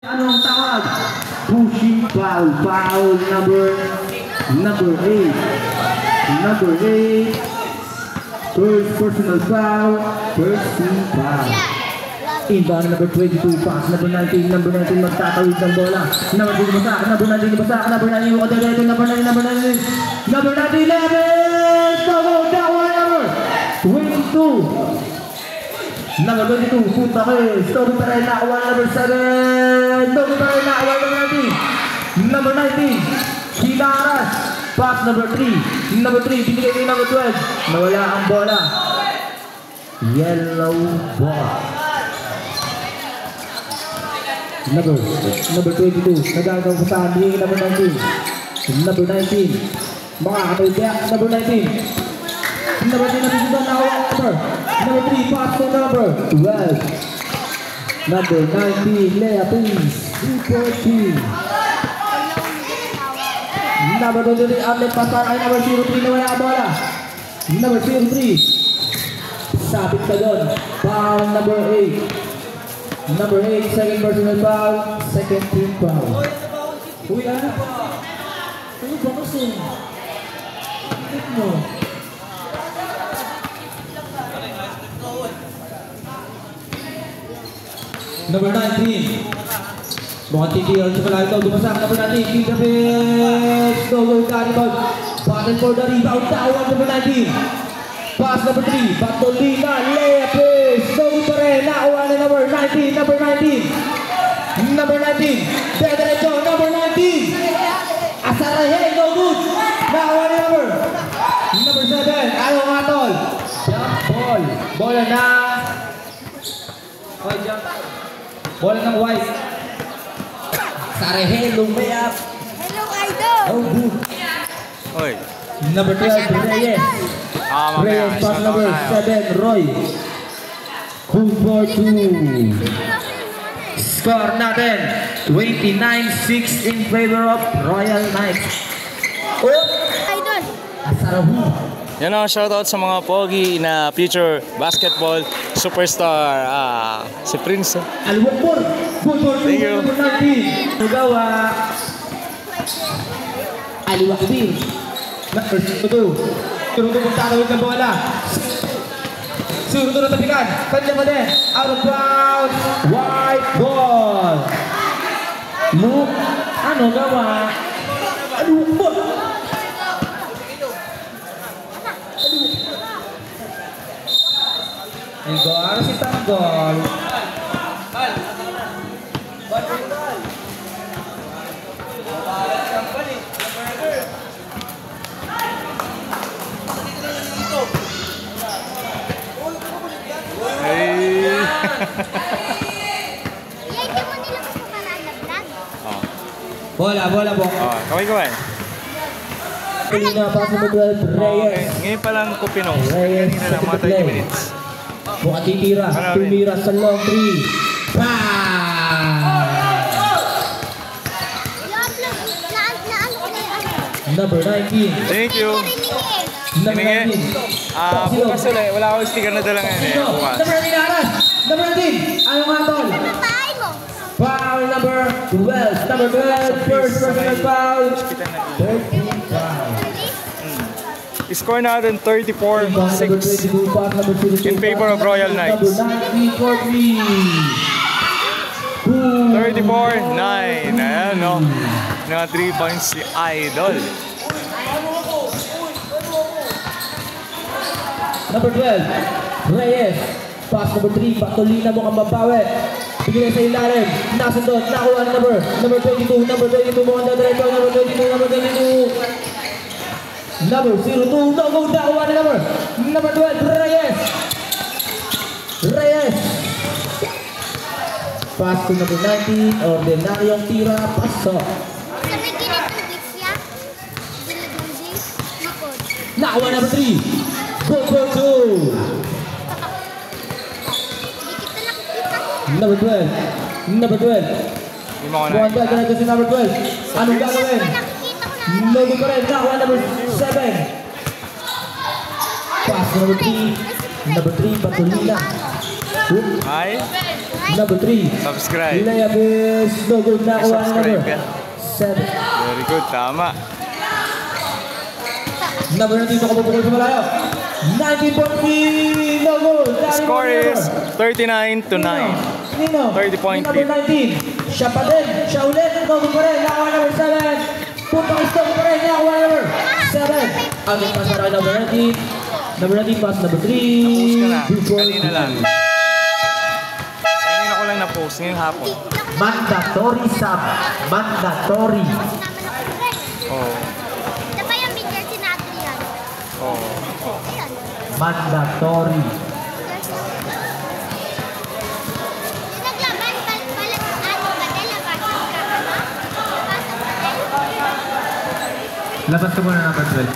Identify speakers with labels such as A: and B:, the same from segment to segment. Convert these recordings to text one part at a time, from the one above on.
A: Anong tawag? Pushing foul. Foul number 8. Number 8. First personal foul. First team foul. Inbound number 22. Pass number 19. Number 19 magtatawid ng bola. Number 19 basak. Number 19 basak. Number 19 wakadalito. Number 19. Number 19. Number 19. 11. Double down number 22. Number 22, punta kayo. Story pa rin nakawan number 7. Story pa rin nakawan number 19. Number 19, Kinaras. Pass number 3. Number 3, binigay kayo number 12. Nawala ang bola. Yellow ball. Number 22, nagagaw pa sa binigay number 19. Number 19, makakatawid kaya number 19. Number 3 na bigyan na number. Number 3, pass to number 12. Number 19, Lea please. 3-14. Number 23, outlet pass para kay number 03 na wala ang bola. Number 03. Sabit ka doon. Foul number 8. Number 8, second personal foul. Second team foul. Uy, ano ba kasi? Ito mo. Number 19. Mukhang titiyal sa pala ito. Dumasak number 19. King David. Go Caribou. Battle for the rebound. Tawag number 19. Pass number 3. Batolina. Lea please. Go pa rin. Nakawa na number 19. Number 19. Number 19. Dederecho. Number 19. Asarahe. No good. Nakawa na number 7. Ayaw nga tol. Jump ball. Bola na. Oh, jump. Bola ng white. Sarehe, lumayap.
B: Hello, idol.
A: Oh, good.
C: Oy.
A: Number 12, Reyes. Reyes, pass number 7, Roy. Good for 2. Score natin, 29-6 in favor of Royal Knights. Oh!
B: Idol.
A: Asarahu.
C: Yan ang shoutout sa mga pogi na future basketball superstar. Si Prince.
A: Alwakbor. Good for 2.
C: Thank you.
A: Number 19. Tugawa. Aliwakbir. Number 2. Turun-turun magtatawid ng bola. Surut-turun tapikan. Kanya pa din. Out of bounds. White ball. Look. Ano gawa? Alwakbor. Igor, si Tanggol. Bola po.
C: Kaway.
A: Kanina pa sa 12, Reyes.
C: Ngayon pa lang ko pinong.
A: Reyes,
C: Kanina lang mga 30 minutes.
A: Buka titira. Tumira sa long 3. Number 19.
C: Thank you.
A: Number 19.
C: Bukas ulit. Wala akong sticker na dala ngayon eh. Bukas.
A: Number 19 Aras. Number 19. Ayaw nga tol. Foul number 12. Number 12. First personal foul. 13 foul.
C: Score natin 34-6 in favor of Royal Knights. 34-9. Ayan, no? Mga 3 points si Idol.
A: Number 12, Reyes. Pass number 3, Batolina mo kang mabawi. Bigyan sa ilalim. Nasundot. Nakuha ang number 22. Number 22 mo ang dadiretso. Number 22. Number 22. Number 02, no go down, one number 12, Reyes. Pass to number 19, ordinaryong tira, pasok. Nakawa number 3, go for 2. Number 12. Buwan ba, ganito si number 12. Anong gagawin? Logo pa rin, nakawa number 7. Pass number 3, Batolina.
C: Ay.
A: Number 3.
C: Subscribe.
A: Layup is no good. Nakuha na
C: Subscribe
A: number
C: ka.
A: 7.
C: Very good, tama.
A: Number 19 na kapupukul sa malayo. 19.3. No good.
C: Score is 39 to 9.
A: Nino.
C: 30-point
A: Number
C: lead.
A: 19. Siya pa din. Siya ulit. No good pa rin. Nakuha number 7. Puntang stop pa rin. Nakuha number 7. Ang pass para kay number 19. Number 19 pass number 3.
C: Post ka na. Kanina lang. Kanina ko lang na-post. Ngayong hapon.
A: Mandatory sub. Mandatory.
C: Oh.
B: Diba yung may jersey na Adrian?
C: Oh.
B: Ayan.
A: Mandatory.
B: Yung naglaban, balat ano ba? Labas ka ano?
A: Labas ka muna number 12.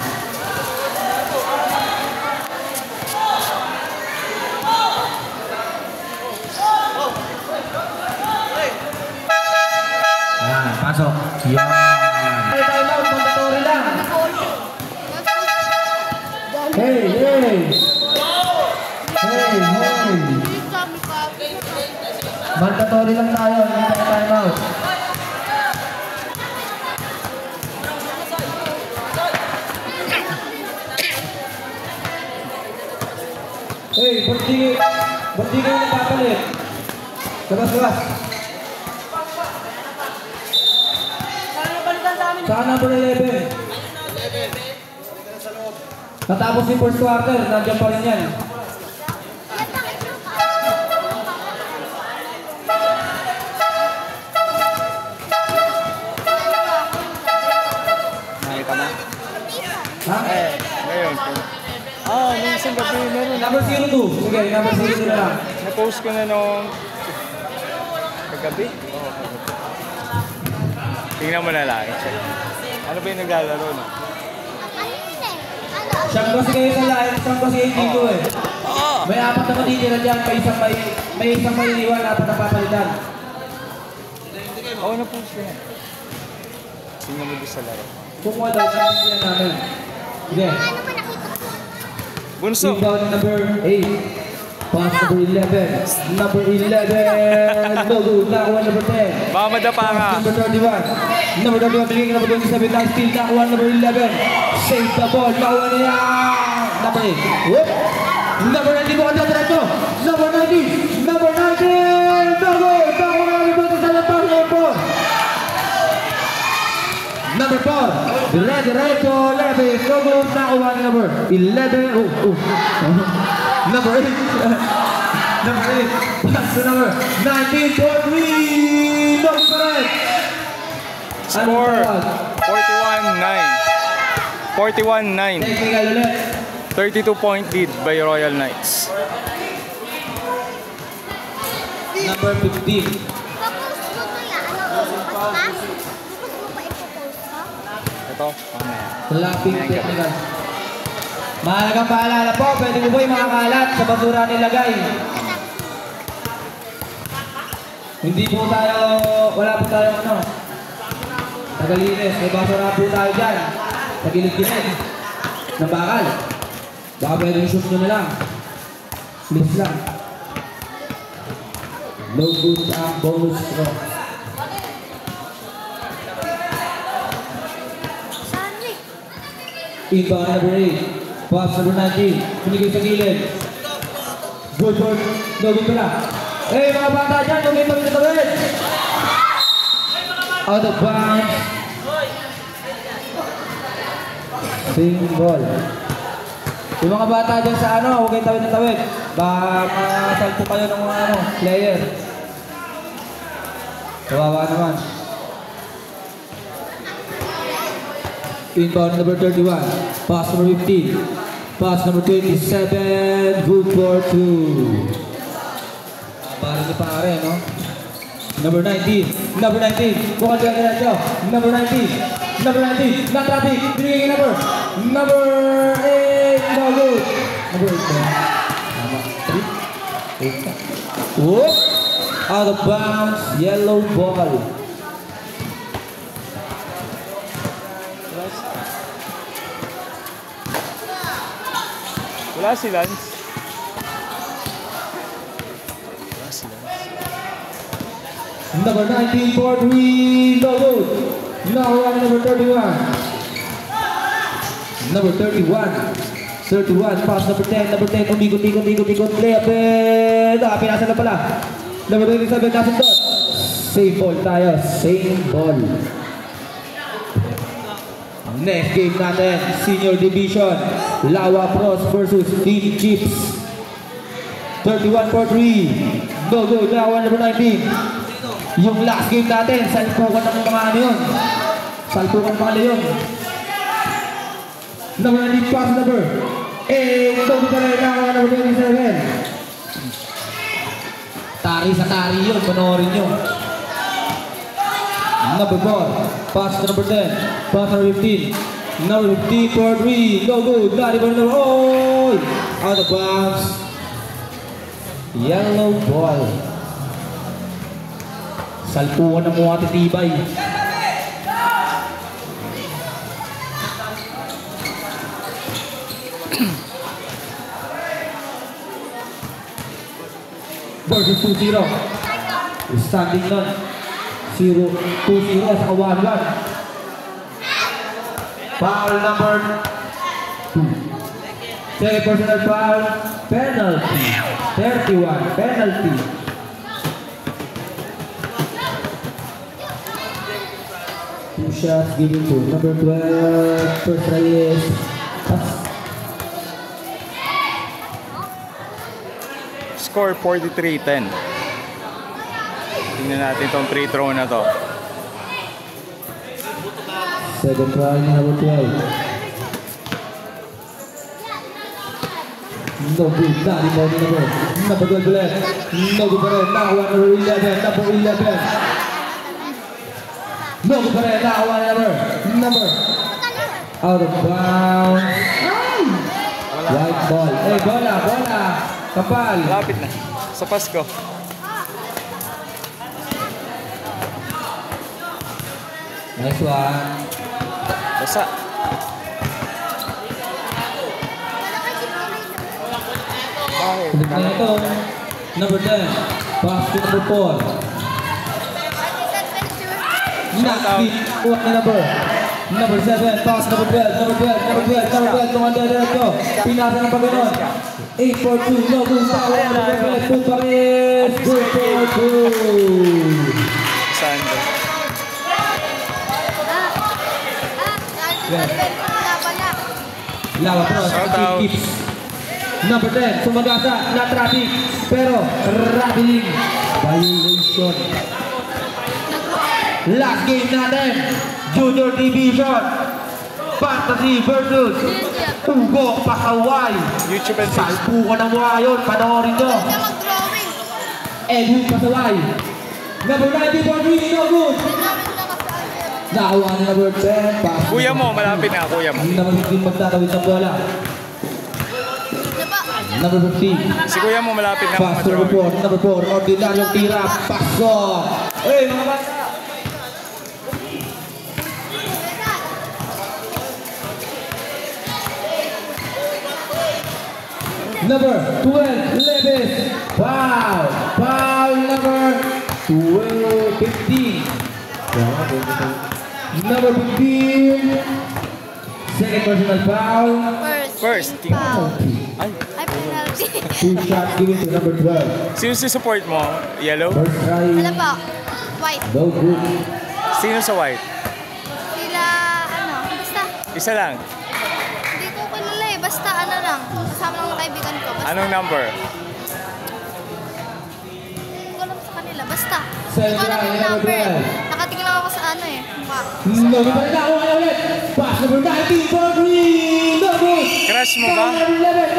A: Yan, pasok. Yan. Time out, mandatory lang. Hey, hey. Hey, hey. Mandatory lang tayo, hindi tayo time out. Hey, ba't di kayo napapalit? Labas. Saan number 11? Natapos yung first quarter, nandiyan pa rin yan.
C: Nakita mo?
A: Ha?
C: Ngayon. Nung isang gabi meron.
A: Number 02. Sige, number 02 na lang.
C: Na-post ko na nung kagabi. Oo, kagabi. Tingnan mo na lang. Check. Ano ba yung naglalaro no?
A: Siyang kasi kayo sa live, siyang kasi kayo dito eh. May apat na matitira dyan, may isang may iniwan, apat na papalitan.
C: Oo, na-post ko na. Tingnan mo doon sa laro.
A: Kumuha daw, sabihin namin. Sige.
C: Bunso!
A: Inbound number 8. Pass number 11. Number 11. No good. Nakuha number 10.
C: Baka madapa ka.
A: Number 31. Number 31. Bigay number 27. Nice steal. Nakuha number 11. Save the ball. Nakuha niya. Number 8. Whoop. Number 90 mo kanda diretso. Number 90. Number 90. No good. Nakuha na number 2 sa lampas. Number 4. Diretso. Levis. No good. Nakuha ni number 11. Number 8. Number 8. Pass to number 19.3. No correct.
C: Score 41-9. 41-9.
A: Technical ulit.
C: 32-point lead by Royal Knights.
A: Number 15.
B: Papost mo to yan. Ano? Papost mo pa ipopost mo?
C: Ito, mamaya.
A: Lapping technical. Mahalagang paalala po, pwede mo po yung mga kalat sa basura nilagay. Hindi po tayo, wala po tayo ano, tagalinis. May basura po tayo dyan. Sa gilid-gilid. Ng bakal. Baka pwede yung shoot nyo na lang. Please lang. No good ang bonus throw. Inbound number 8. Pass number 19. Pinigay sa gilid. Good work. No good pala. Hey mga bata dyan, huwag kayo pagkatawid. Out of bounds. Swing ball. Yung mga bata dyan sa ano, huwag kayo tawid na tawid. Baka masalto kayo ng mga ano, player. Kawawa naman. Inbound number 31. Pass number 15. Pass number 27. Good for 2. Para ni pare, no? Number 19. Number 19. Bukal ka diretso. Number 19. Number 19. Na-traffic. Binigay yung number. Number 8. No good. Number 8. Tama. 3. 8. Whoop. Out of bounds. Yellow ball.
C: Wala si Lance. Wala si Lance.
A: Number 19 for 3, no good. Now on number 31. Number 31. 31, pass number 10. Number 10, umikot, layup. Pinasa na pala. Number 27, nasundot. Same ball tayo, same ball. Next game natin, Senior Division. Lawa Pros versus Team Chips. 31 for 3. No good, now on number 19. Yung last game natin, salpukan ng mga ano yun. Salpukan pala yun. Number 19, pass number. No good pa rin, now on number 27. Tari sa tari yun, panoorin nyo. Number 4, pass to number 10, pass number 15. Number 15 for 3, no good, not even number, oh! Out of bounds. Yellow ball. Salpuan na mo ate tibay. Versus 2-0. Standing nun. 2-0 sa 1-1. Foul number 2. Second personal foul. Penalty. 31. Penalty. Two shots given to number 12. First try is
C: Score 43-10. Tingnan natin itong free throw na to.
A: second try number 12. No good, not involved in number. Number 12 ulit. No good pa rin. Nakakuha number 11. Number 11. No good pa rin. Nakakuha number. Out of bounds. White ball. Bola. Kapal.
C: Lapit na. Sa Pasko.
A: Nice one.
C: Basa.
A: Sulit na ito. Number 10. Pass to number 4. Nakapit. Kuha na number. Number 7. Pass number 12. Number 12. Tumanda dito. Pinasa ng pagano'n. 8 for 2. No good. Number 12. Pa rin. Good for 2.
C: Sando.
A: Lawa Pros. Keeps. Number 10. Sumagasa. Na traffic. Pero traveling. Violation. Last game natin. Junior Division. Fantasy versus Ugo Pasaway.
C: YouTube and
A: Salpukan ng mga yun. Panoorin nyo. Edwin Pasaway. Number 90 for 3. No good. Nakawa ni number 10. Pass.
C: Kuya mo, malapit na kuya mo.
A: Hindi naman hindi magtatawid ng bola. Number 15.
C: Si kuya mo malapit na
A: Pass to number 4. Number 4. Ordinaryong tira. Pasok. Hey, mga bata. Number 12, Levis. Foul. Foul number 12, 15. Number 15. Second personal foul.
C: First.
B: Foul.
C: Ay,
B: Ay, penalty.
A: 2 shots given to number 12.
C: sino si support mo? Yellow?
A: First try.
B: Alam po, white.
A: No good.
C: Sino sa white?
B: Sila, basta.
C: Isa lang.
B: Hindi ko kilala eh. Basta lang. Kasama lang ng kaibigan ko. Basta.
C: Anong number?
B: Hindi ko alam sa kanila. Basta.
A: Send
B: Hindi ko alam
A: try,
B: yung
A: number
B: number.
A: 12.
B: Nakatingin lang ako sa mukha.
A: No good pa rin ako ulit. Pass number 19 for 3. No good.
C: Crush mo ba?
A: Number 11.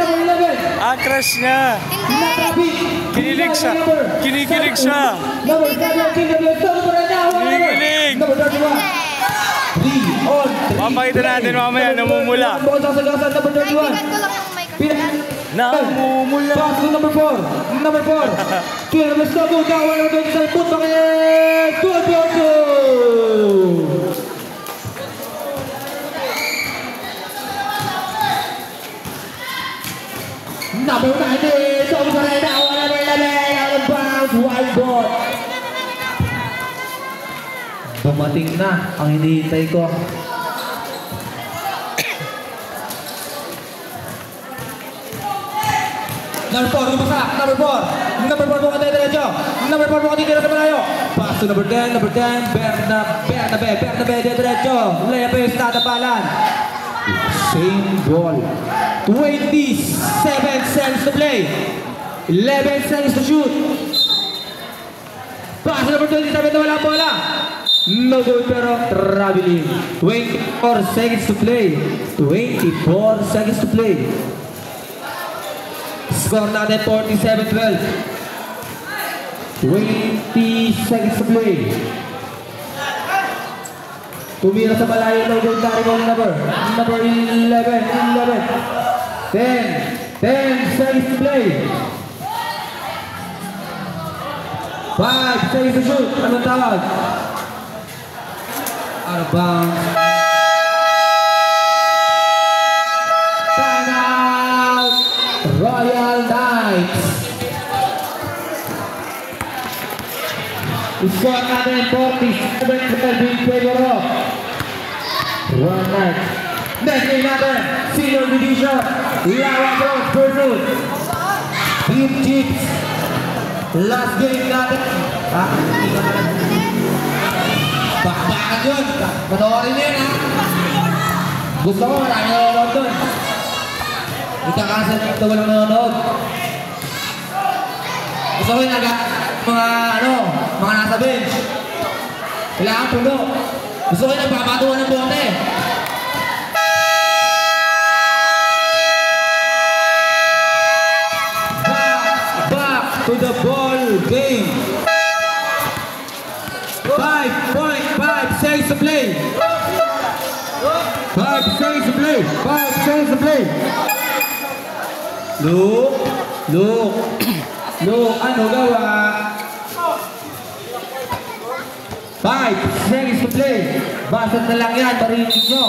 C: Ah, crush niya.
B: Hindi.
C: Kinilig siya. Kinikilig siya.
A: Number 17.
C: Kinikilig.
A: Number 31. 3 on 3.
C: Papakita natin mamaya, namumula.
A: Bukod sa sagasan, number 31.
B: Kaibigan ko lang yung may kasiyan.
C: Namumula.
A: Pass to number 4. Number 4. 12 number 7. Kawan number 27. Put bakit. 12 for 2. Number 19. Number 11. Out of bounds. Wild ball. Dumating na ang hinihintay ko. Number 4, lumasa. Number 4. Number 4 mo katay diretso. Number 4 mo katay diretso sa malayo. Pass to number 10. Number 10. Bernabe diretso. Layup yung tatapalan. Same ball. 27 seconds to play. 11 seconds to shoot. Pass to number 27 na wala bola. No good pero traveling. 24 seconds to play. 24 seconds to play. Score natin 47-12. 20 seconds to play. Tumira sa malayo na goal carry ball number 11. 10 seconds to play. 5 seconds to shoot. Anong tawag? Out of bounds. Time out. Royal Knights. Score natin 47-12 in favor of Royal Knights. Next game natin, Senior Division, Lawa Bros versus Team Chips. Last game natin. Bakbakan yun. Panoorin yun ha. Gusto ko marami nanonood doon. Ikakasal ito walang nanonood. Gusto ko yung mga nasa bench. Kailangan puno. Gusto ko yung nagpapatuan ng bote. Back to the ball game. 5.5 seconds to play. 5 seconds to play. 5 seconds to play. Look, ano gawa? 5 seconds to play. Basat na lang yan, marinig nyo.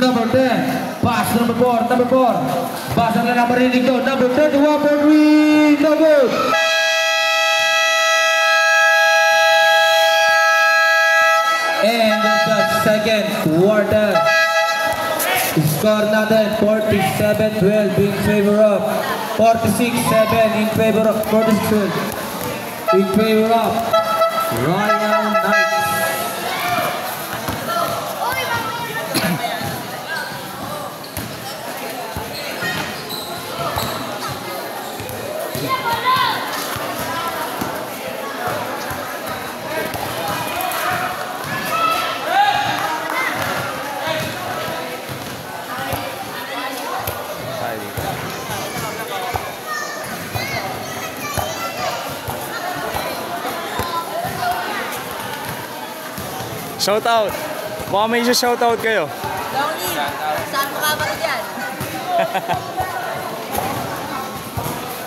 A: Number 10, pass number 4, number 4. Basat na lang marinig nyo. Number 10, 1 for 3, no good. And the second quarter. Score natin 47-12 in favor of 46-7 in favor of 46-12 in favor of Royal Knights.
C: Shoutout! Baka may shoutout kayo.
B: Downy, saan mo ka ba dyan?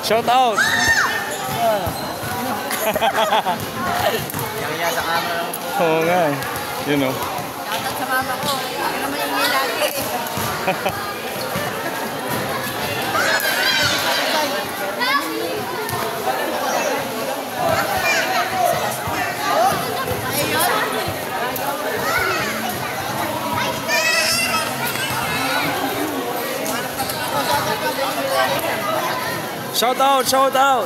C: Shoutout!
B: Yang sa camera mo.
C: Oo nga eh. You know.
B: Shoutout sa mama ko. Ako naman yung lagi.
C: Shout out, shout out.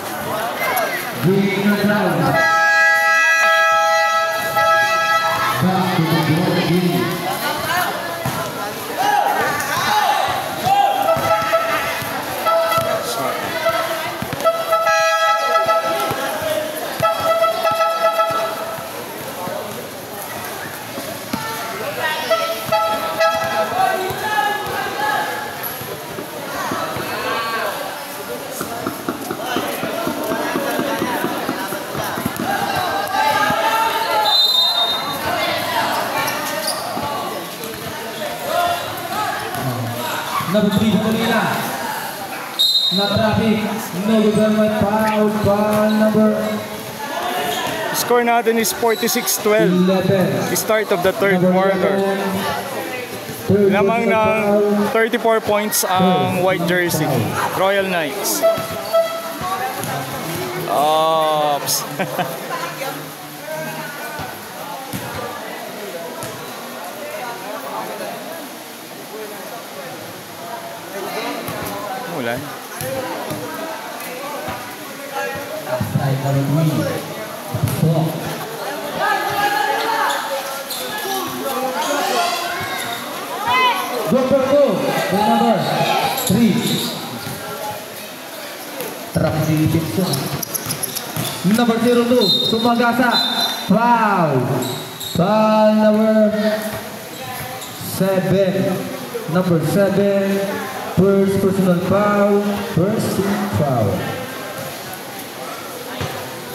A: Number 3 sa kanila. Na traffic. No good on my foul number
C: Score natin is 46-12.
A: 11.
C: Start of the third quarter. Lamang ng 34 points ang white jersey. Royal Knights. Oops.
A: Number 3. Walk. Go for go. Number 3. Trap si Dixon. Number 02. Sumagasa. Foul. Foul number 7. Number 7. First personal foul. First team foul.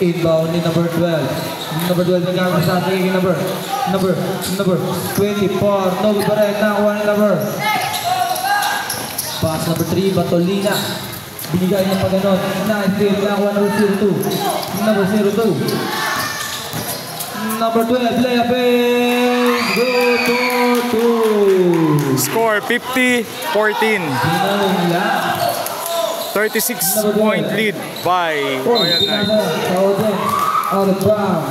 A: Inbound ni number 12. Number 12 nagkakaroon sa ating number 24. No good pa rin. Nakakuha ni number. Pass number 3. Batolina. Binigay niya pa ganon. Na-steal. Nakakuha number 02. Number 02. Number 12. Layup is good for 2.
C: Score 50-14. 36-point lead by Royal Knights.
A: Out of bounds.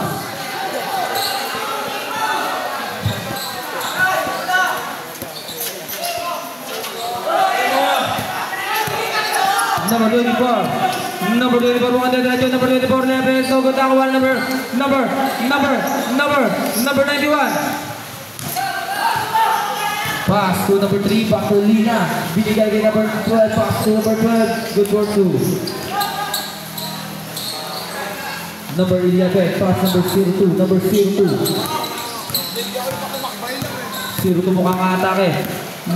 A: Number 24. Number 24. Number 24. Level. So good. Nakakuha number 91. Pass to number 3, back to Lina. Binigay kay number 12, pass to number 12. Good for 2. Number 11, pass number 02. Number 02. 02 mukhang atake.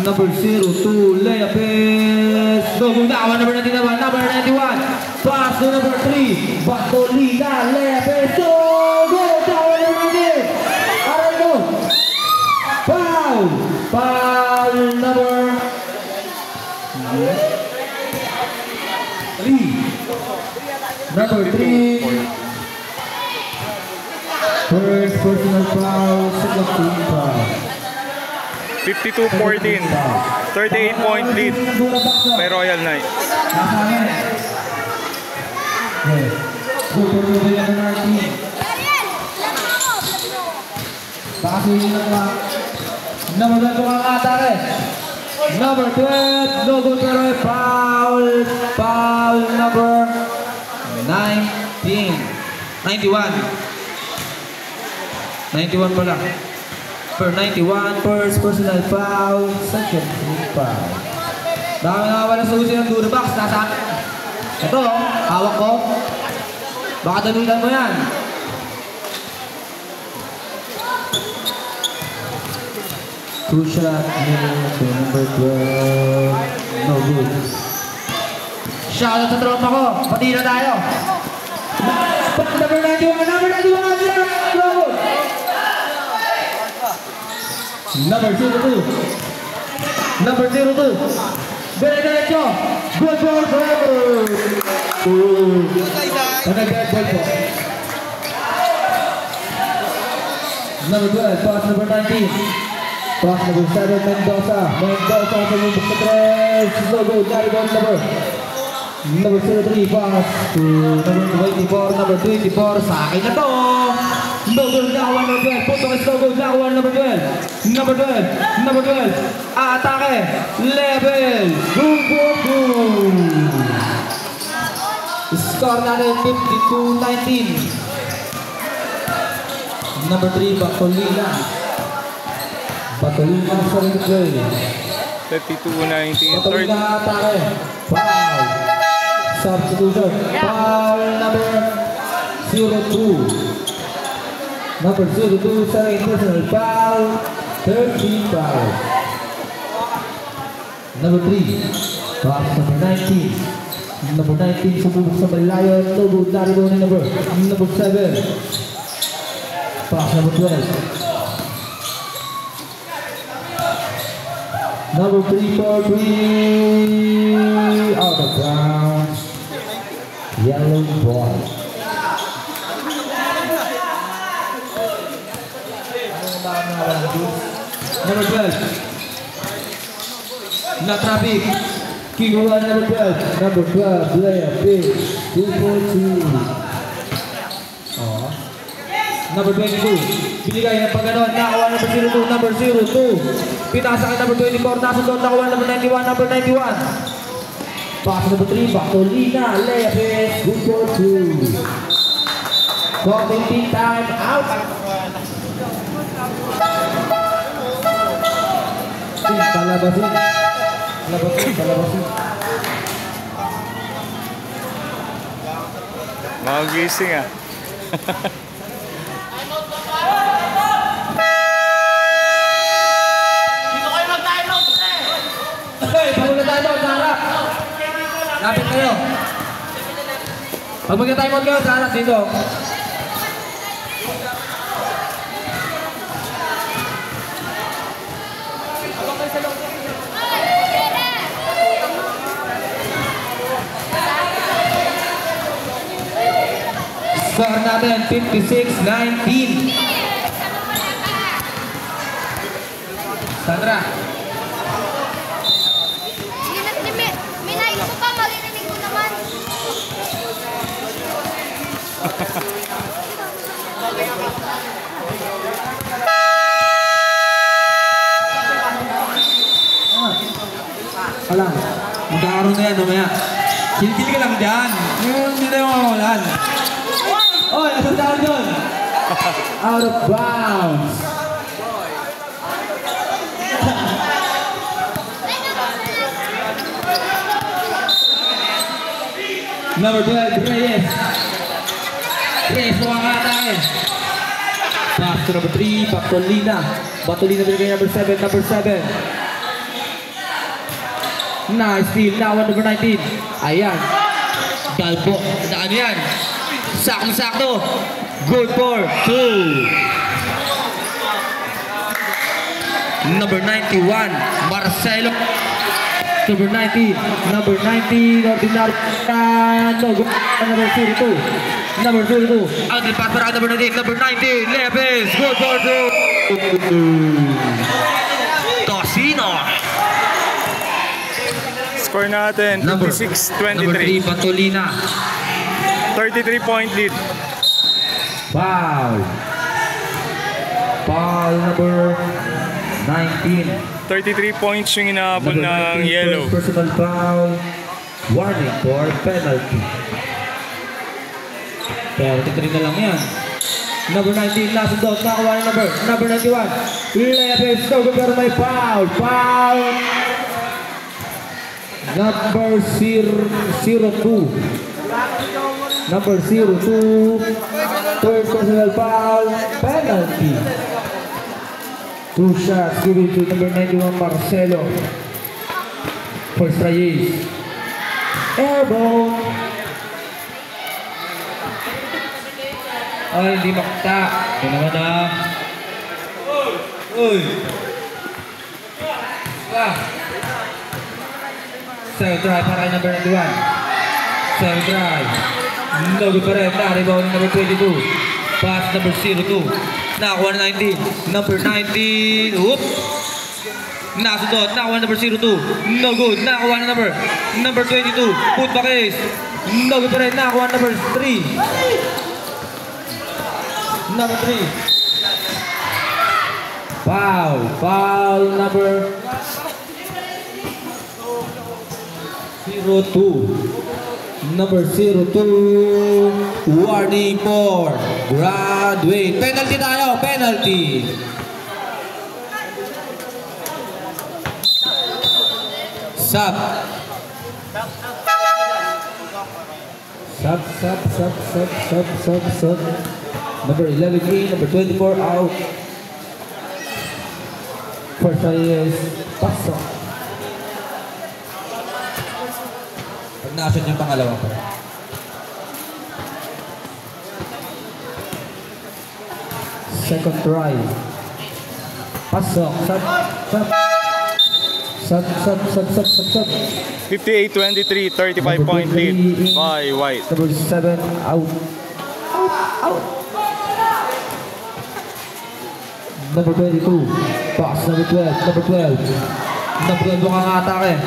A: Number 02, layup is no good. Nakakuha number 91. Number 91. Pass to number 3, back to Lina. Layup is so good. Nakakuha number 90. Aray mo. Foul! Foul number 3. Number 3. First personal foul, second team foul.
C: 52-14. 38-point lead by Royal Knights.
A: Number 12 ang atake. Number 12, no good pero foul. Foul number 91. 91 pala. For 91, first personal foul, second team foul. Dami nga wala sa usin ng Durabox. Nasa ito, hawak ko. Baka dalutan mo yan. Two shot, number 12, no good. Shoutout sa tropa ko, pati na tayo. Number 91, number 91, no good. Number 02. Number 02. Dire-diretso. Good ball for bad ball po. Number 12, pass number 19. Pass number 7, Mendoza. Mendoza sa lubok sa 3. No good. Naribon number 03, pass to number 24. Number 24, sa akin na to. No good, nakawan number 12. Punto kay no good, nakawan number 12. Number 12. Number 12. Atake. Level. Boom. Score natin 52-19. Number 3, Batolina. Batolina sa replay.
C: 32-19.
A: Batolina atake. Foul. Substitution. Foul number 02. Number 02, second personal foul. 13 foul. Number 3. Pass number 19. Number 19, sumubok sa balayon. No good, naribon ni number 7. Pass number 12. Number 3 for 3. Out of bounds. Yellow ball. Number 12. Na traffic. King one number 12. Number 12. Layup big. 2-4-2. Oh. Number 22. Binigay ng pagganon. Nakawa number 02. Number 02. Pinasa kay number 24. Nasundot nakawa number 91. Number 91. Pass number 3. Batolina. Layup is 2-4-2. Quality time out. Palabasin. Palabasin.
C: Magising ah.
A: Okay, pag mag-time out sa harap. Lapit kayo. Pag mag-time out kayo sa harap dito. Score natin 56-19. Sandra.
B: May naisip pa, maririnig ko naman.
A: Alam, magkakaroon na yan mamaya. Kilikili ka lang dyan. Hindi tayo mamawalan. Oy, asang tawag doon? Out of bounds. Number 12, Reyes. Reyes, mukhang atake. Pass to number 3, Batolina. Batolina binigay number 7, number 7. Nice steal, now on number 19. Ayan. Galbo, na ano yan? Sakto-sakto. Good for 2. Number 91, Marcelo. Number 90, ordinary. No, good. Number 02. Number 02. Out the pass para number 19. Number 19, Lepes. Good for 2. Tosino.
C: Score natin, 56-23.
A: Number 3, Batolina.
C: 33-point lead.
A: Foul. Foul number 19.
C: 33 points yung inaabot
A: Number
C: ng
A: 19,
C: yellow.
A: first personal foul. Warning for penalty. 33 na lang yan. Number 19, last dot. Nakakuha ng number 91. Lepes, no good pero may foul. Foul. Number 02. Number 02. Third personal foul. Penalty. 2 shots given to number 91 Marcelo. First try is elbow. Ay, hindi makita. Ito naman na. Uy! Second try para kay number 91. Second try. No good pa rin. Na-rebound number 22. Pass number 02. Nakakuha na 19. Number 19. Whoop! Nasundot. Nakakuha number 02. No good. Nakakuha na number 22. Put back is. No good pa rin. Nakakuha number 3. Number 3. Foul. Foul number 02. Number 02. Warning for graduate. Penalty tayo. Penalty. Sub. Sub. Number 11 in, number 24 out. First try is pasok. Pag na-shot yung pangalawa pa. Second try. Pasok. Sub.
C: 58-23, 35-point lead by White.
A: Number 7 out. Number 22. Pass number 12. Number 12 mukhang atake.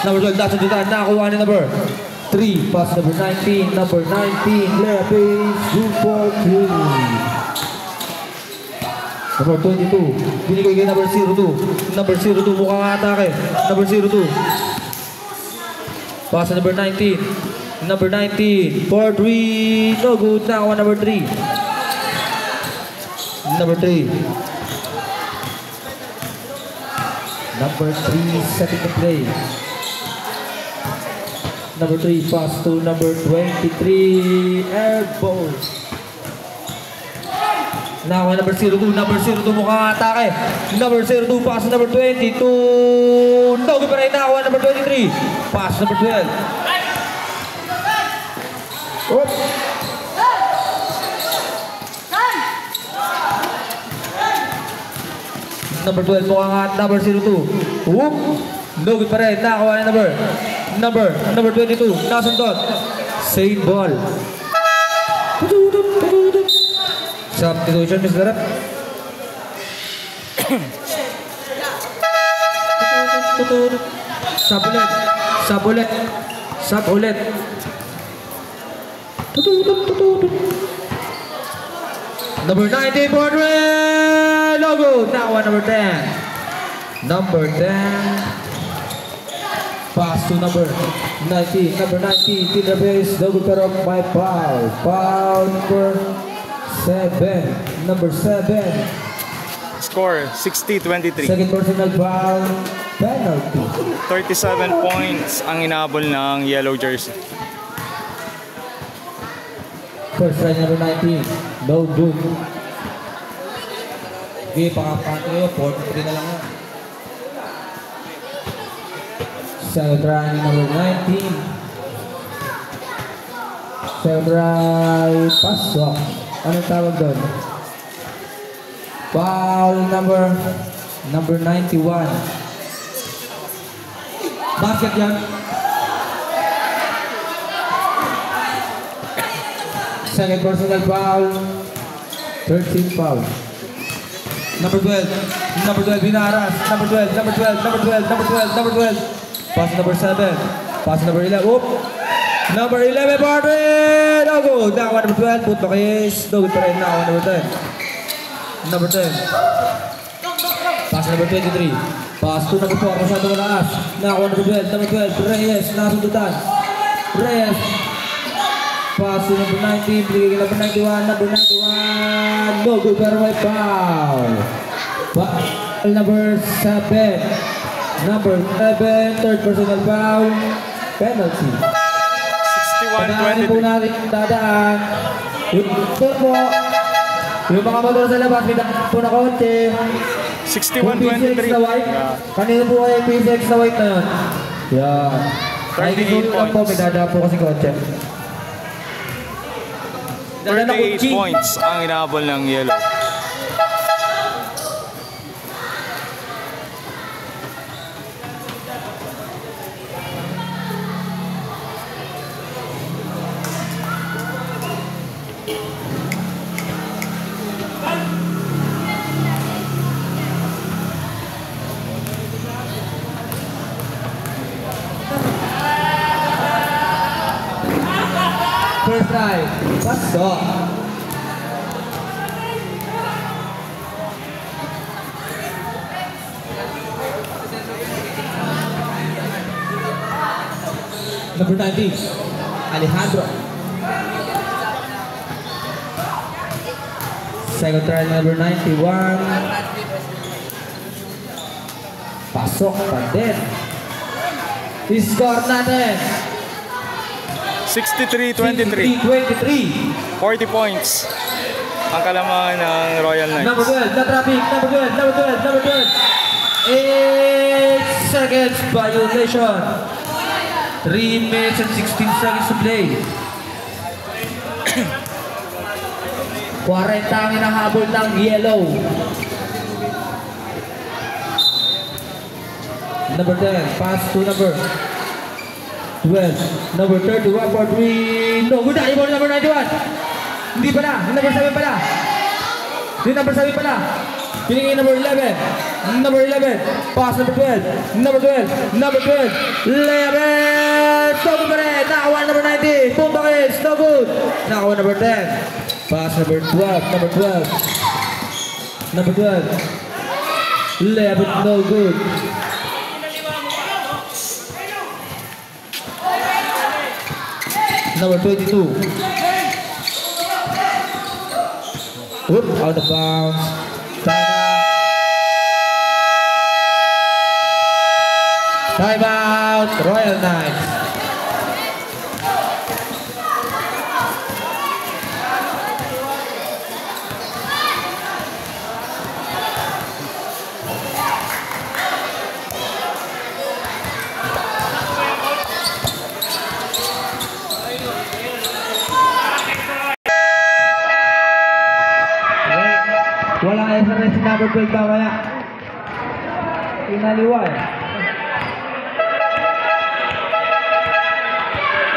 A: Number 12 nasa dutan. Nakakuha ni number 3. Pass number 19. Number 19. Lepes. 2-4-3. Number 22. Binigay kay number 02. Number 02 mukhang atake. Number 02. Pass number 19.
D: Number 19. For 3. No good. Nakakuha number 3. Number 3. Number 3 setting the play. Number 3 pass to number 23. Air ball. Nakakuha number 02. Number 02 mukhang atake. Number 02 pass to number 22. No good pa rin. Nakakuha number 23. Pass number 12. Oops. Number 12 mukhang at number 02. Whoop. No good pa rin. Nakakuha number 22. Nasundot. Save ball. Substitution, Mr. Rep. Sub ulit. Number 19, Bordre! Logo! Nakakuha number 10. Number 10. Pass to number 19. Number 19, Tindra base. Logo pero by foul. Foul number 7. Number 7.
C: Score 60-23.
D: Second personal foul. Penalty.
C: 37 points ang inabol ng yellow jersey.
D: First try number 19. No good. Okay, pakapante kayo. 43 na lang yan. Second try number 19. Second try pasok. Anong tawag doon? Foul number 91. Basket yan. Second personal foul. 13 foul. Number 12 binaras. Number 12. Pass number 7. Pass number 11. Oop. Number 11, Barton! No good. Nakakuha number 12. Put back is. No good pa rin. Nakakuha number 10. Number 10. Pass number 23. Pass to number 4. Masyado malakas. Nakakuha number 12. Number 12. Reyes. Nakasundutan. Reyes. Pass to number 19. Bigay ka number 91. Number 91. No good pero may foul. Foul number 7. Number 7. Third personal foul. Penalty.
C: 61-23.
D: po natin dadaan. Yung mga motor sa labas, may dadaan po na konti.
C: 61-23.
D: na white. Kanina po kayo P6 na white na yun. Yan.
C: 38
D: po, may
C: points.
D: dadaan po kasi konti.
C: 38 points ang inabol ng yellow.
D: First try. Pasok. Number 19, Alejandro. Second try, number 91. Pasok pa din. I-score natin.
C: 63-23.
D: 23.
C: 40 points ang kalamangan ng Royal
D: Number
C: Knights.
D: 12, the traffic. Number 12. 8 seconds violation. 3 minutes and 16 seconds to play. 40 ang hinahabol ng yellow. Number 10, pass to number 12. Number 31 for 3. No, good eye ball number 91. Hindi pala, number 7 pala. Yung number 7 pala. Piningin number 11. Number 11. Pass number 12. Number 12. Number 12. 11. No good pa rin. Nakakuha number 90. Punta kids. No good. Nakakuha number 10. Pass number 12. Number 12. Number 12. 11. No good. Number 22. Whoop, out of bounds. Time out, Royal Knights. Wala kaya sa rin si number 12 ba kaya? Pinaliwan.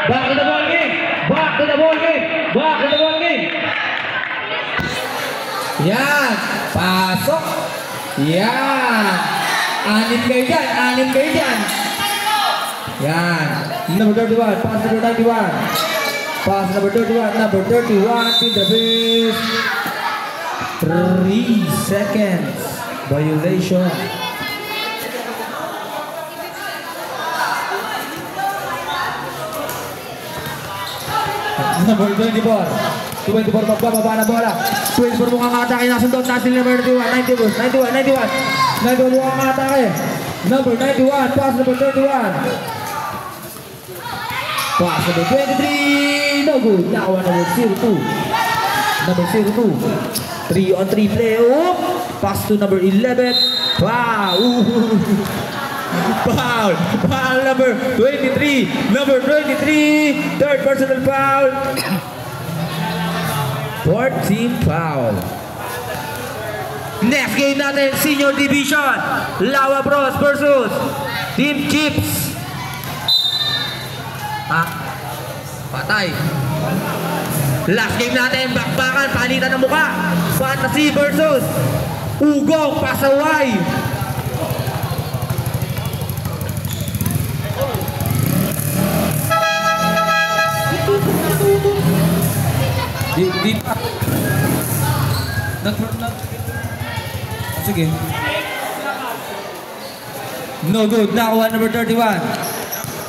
D: Back to the ball game! Back to the ball game! Back to the ball game! Yan! Pasok! Yan! Anim kayo dyan! Anim kayo dyan! Yan! Number 31, pass number 91. Pass number 31, number 31, to the base. 3 seconds. Violation. Number 24. 24 magbababa na bola. 24 mukhang atake. Nasundot natin number 91. 91 mukhang atake. Number 91. Pass number 31. Pass number 23. No good. Nakawa number 02. Number 02. 3-on-3 play. Oop. Pass to number 11. Wow. Foul. Foul number 23. Number 23. Third personal foul. 14 foul. Next game natin, Senior Division. Lawa Bros versus Team Chips. Patay. Last game natin, bakbakan, palitan ng muka. Fantasy versus Ugong Pasaway. Di pa. Sige. No good. Nakuha number 31.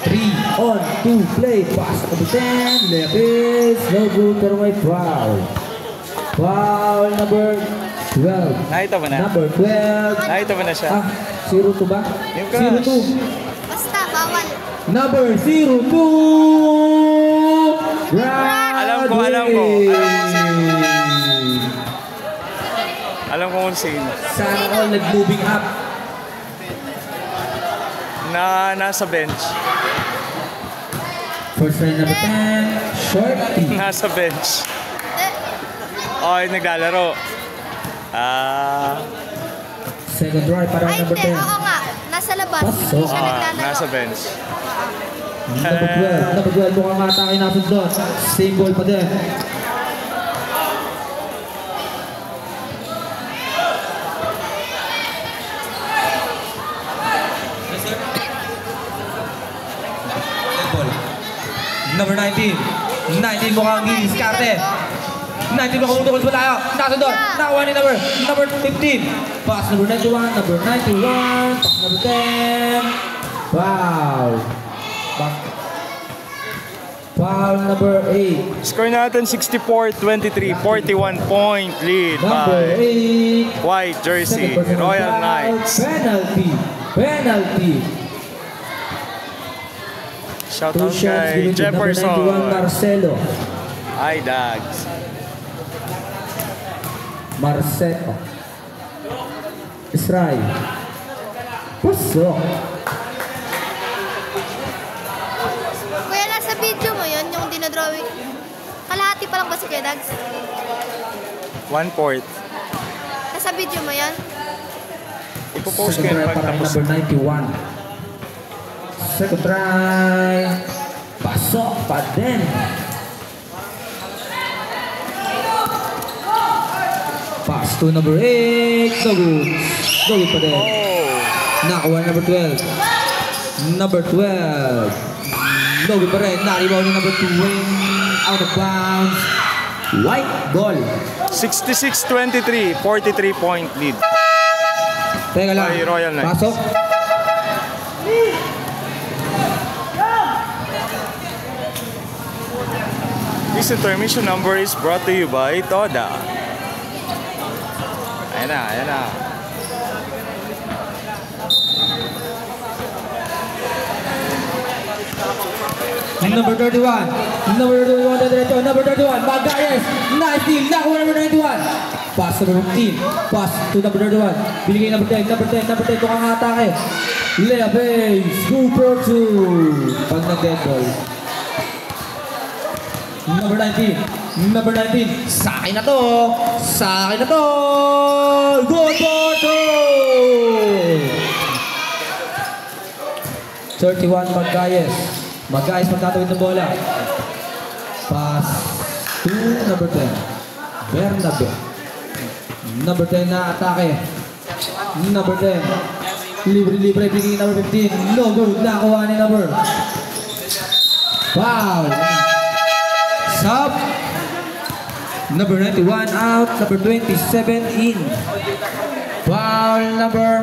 D: 3-on-2 play. Pass number 10. Left is no good pero may foul. Foul number 12.
C: Nakita mo na?
D: Number 12.
C: Nakita mo na siya?
D: 0-2 ba?
C: Yung crush.
D: 0-2.
B: Basta, bawal.
D: Number 0-2.
C: Alam ko. Alam ko kung sino.
D: Sana all nag-moving up.
C: Nasa bench.
D: First line number 10. Shorty.
C: Nasa bench. Okay, naglalaro.
D: Second drive para
B: Ay,
D: number
B: hindi.
D: 10.
B: Oo nga. Nasa labas.
D: Pasok.
B: Hindi siya naglalaro.
C: Nasa bench.
D: Number 12. Number 12 mukhang atake natin doon. Same ball pa din. Number 19. 19 mukhang i-diskarte. 19 mukhang utukol pa tayo. Nasa doon. Nakawa ni number 15. Pass number 91. Number 91. Pass number 10. Foul. Foul number 8.
C: Score natin 64-23. 41-point lead
D: Number
C: by
D: 8.
C: White Jersey, Royal Knights.
D: Penalty.
C: Shout
D: 2
C: out
D: shots
C: kay
D: given to number 91
C: Jefferson.
D: Marcelo.
C: Hi, Dags.
D: Marcelo. Israel. Pasok.
B: Kuya, nasa video mo yun, yung dinodrawing. Kalahati pa lang ba si Kedags?
C: 1/4.
B: Nasa video mo yun?
C: Ipopost ko yun pag
D: Para
C: tapos.
D: number 91. Second try. Pasok pa din. Pass to number 8. No good. No good pa din.
C: Oh.
D: Nakawa number 12. Number 12. No good pa rin. Naribaw ni number 2. Out of bounds. White ball.
C: 66-23. 43-point lead.
D: Teka lang.
C: By Royal Knights.
D: Pasok.
C: This intermission number is brought to you by Toda. Ayan na, ayan na.
D: Number 31. Number 31 na diretso. Number 31. Magayes. Nice deal. Nakuha number 91. Pass to number 15. Pass to number 31. Binigay number 10. Number 10. Number 10. Ito kang atake. Lea base. Super 2. Pag nag-dead ball. Number 19. Number 19. Sa akin na to. Sa akin na to. Good for 2. 31 Magayes. Magayes magtatawid ng bola. Pass to number 10. Bernabe. Number 10 na atake. Number 10. Libre-libre. Bigay number 15. No good. Nakuha ni number. Foul. Sub. Number 91 out. Number 27 in. Foul number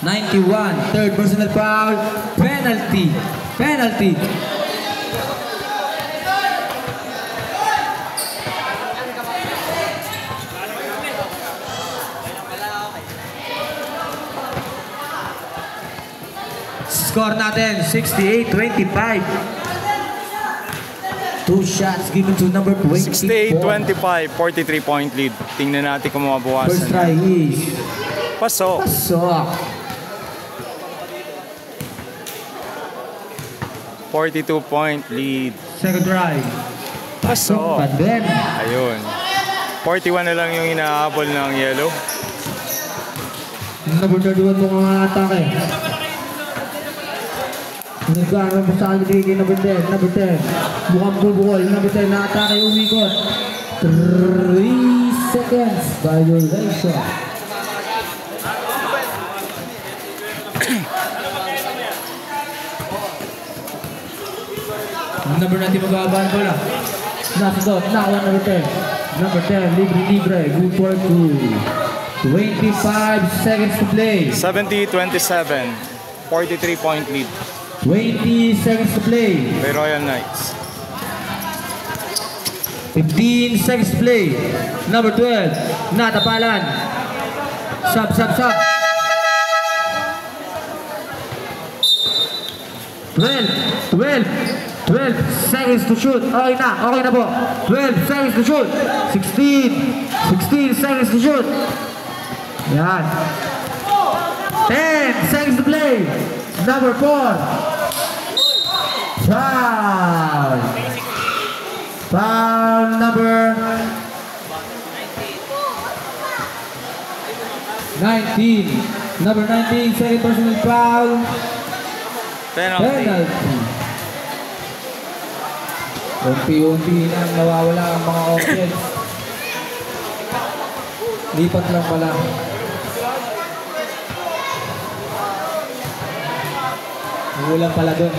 D: 91. Third personal foul. Penalty. Penalty. Score natin 68-25. Two shots given to number 24.
C: 68-25, 43-point lead. Tingnan natin kung mabawasan.
D: First try is
C: Pasok.
D: pasok.
C: 42-point lead.
D: Second try.
C: Pasok.
D: Pa din.
C: Ayun. 41 na lang yung inahabol ng yellow.
D: Number 31 mo mga atake. Nagkaroon mo sa akin kay number 10. Number 10. Mukhang bubukol. Number 10 na atake umikot. 3 seconds. Violation. Number 19 magbabahan ko lang. Nasa dot. Nakawa number 10. Number 10. Libre-libre. Good for 2. 25 seconds to play.
C: 70-27, 43-point lead
D: 20 seconds to play.
C: by Royal Knights.
D: 15 seconds to play. Number 12. Natapalan. Sub. 12 seconds to shoot. Okay na po. 12 seconds to shoot. 16 seconds to shoot. Yan. 10 seconds to play. Number 4. Foul. Foul number 19. Number 19, second personal foul.
C: Penalty.
D: Unti-unti nang nawawala ang mga offense. Lipat lang pala. Ulan pala doon.